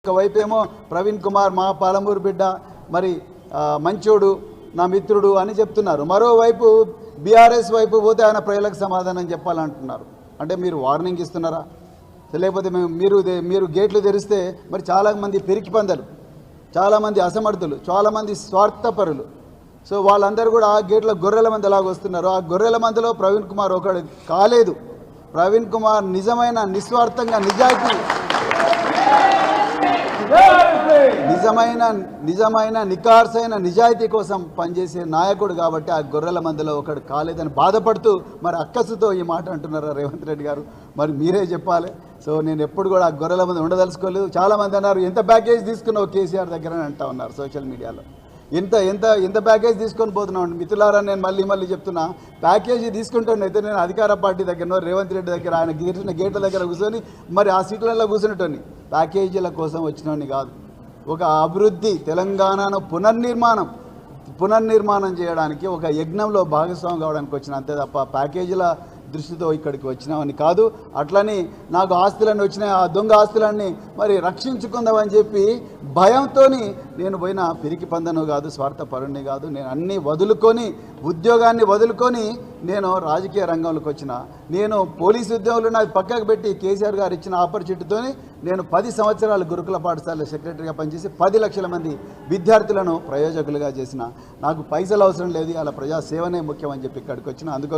ఒకవైపేమో ప్రవీణ్ కుమార్ మా పాలమూరు బిడ్డ మరి మంచోడు నా మిత్రుడు అని చెప్తున్నారు. మరోవైపు బీఆర్ఎస్ వైపు పోతే ఆయన ప్రజలకు సమాధానం చెప్పాలంటున్నారు. అంటే మీరు వార్నింగ్ ఇస్తున్నారా? లేకపోతే మీరు గేట్లు తెరిస్తే మరి చాలామంది పెరికి పందలు, చాలామంది అసమర్థులు, చాలామంది స్వార్థపరులు, సో వాళ్ళందరూ కూడా ఆ గేట్ల గొర్రెల మంది ఎలాగ వస్తున్నారు. ఆ గొర్రెల మందిలో ప్రవీణ్ కుమార్ ఒకడు కాలేదు. ప్రవీణ్ కుమార్ నిజమైన నిస్వార్థంగా నిజమైన నికార్సైన నిజాయితీ కోసం పనిచేసే నాయకుడు కాబట్టి ఆ గొర్రెల మందిలో ఒకడు కాలేదని బాధపడుతూ మరి అక్కసుతో ఈ మాట అంటున్నారా రేవంత్ రెడ్డి గారు? మరి మీరే చెప్పాలి. సో నేను ఎప్పుడు కూడా ఆ గొర్రెల మంది ఉండదలుచుకోలేదు. చాలామంది అన్నారు ఎంత ప్యాకేజ్ తీసుకున్నావు కేసీఆర్ దగ్గర అని అంటా ఉన్నారు సోషల్ మీడియాలో. ఎంత ప్యాకేజ్ తీసుకొని పోతున్నాను మిత్రులారా. నేను మళ్ళీ చెప్తున్నా, ప్యాకేజీ తీసుకుంటానైతే నేను అధికార పార్టీ దగ్గర రేవంత్ రెడ్డి దగ్గర ఆయన గేట్ల దగ్గర కూర్చొని మరి ఆ సీట్లలో కూర్చునేటోని ప్యాకేజీల కోసం వచ్చినోని కాదు. ఒక అభివృద్ధి తెలంగాణను పునర్నిర్మాణం చేయడానికి ఒక యజ్ఞంలో భాగస్వామి కావడానికి వచ్చిన అంతే తప్ప ప్యాకేజీల దృష్టితో ఇక్కడికి వచ్చినామని కాదు. అట్లని నాకు ఆస్తులన్నీ వచ్చినాయి, ఆ దొంగ ఆస్తులన్నీ మరి రక్షించుకుందామని చెప్పి భయంతో నేను పోయిన పిరికి పందను కాదు, స్వార్థపరుణ్ణి కాదు. నేను అన్నీ వదులుకొని ఉద్యోగాన్ని వదులుకొని నేను రాజకీయ రంగంలోకి వచ్చిన. నేను పోలీసు ఉద్యోగంలో నాకు పక్కకు పెట్టి కేసీఆర్ గారు ఇచ్చిన ఆపర్చునిటీతో నేను 10 సంవత్సరాలు గురుకుల పాఠశాల సెక్రటరీగా పనిచేసి 10 లక్షల మంది విద్యార్థులను ప్రయోజకులుగా చేసిన. నాకు పైసలు అవసరం లేదు, అలా ప్రజాసేవనే ముఖ్యం అని చెప్పి ఇక్కడికి వచ్చిన. అందుకో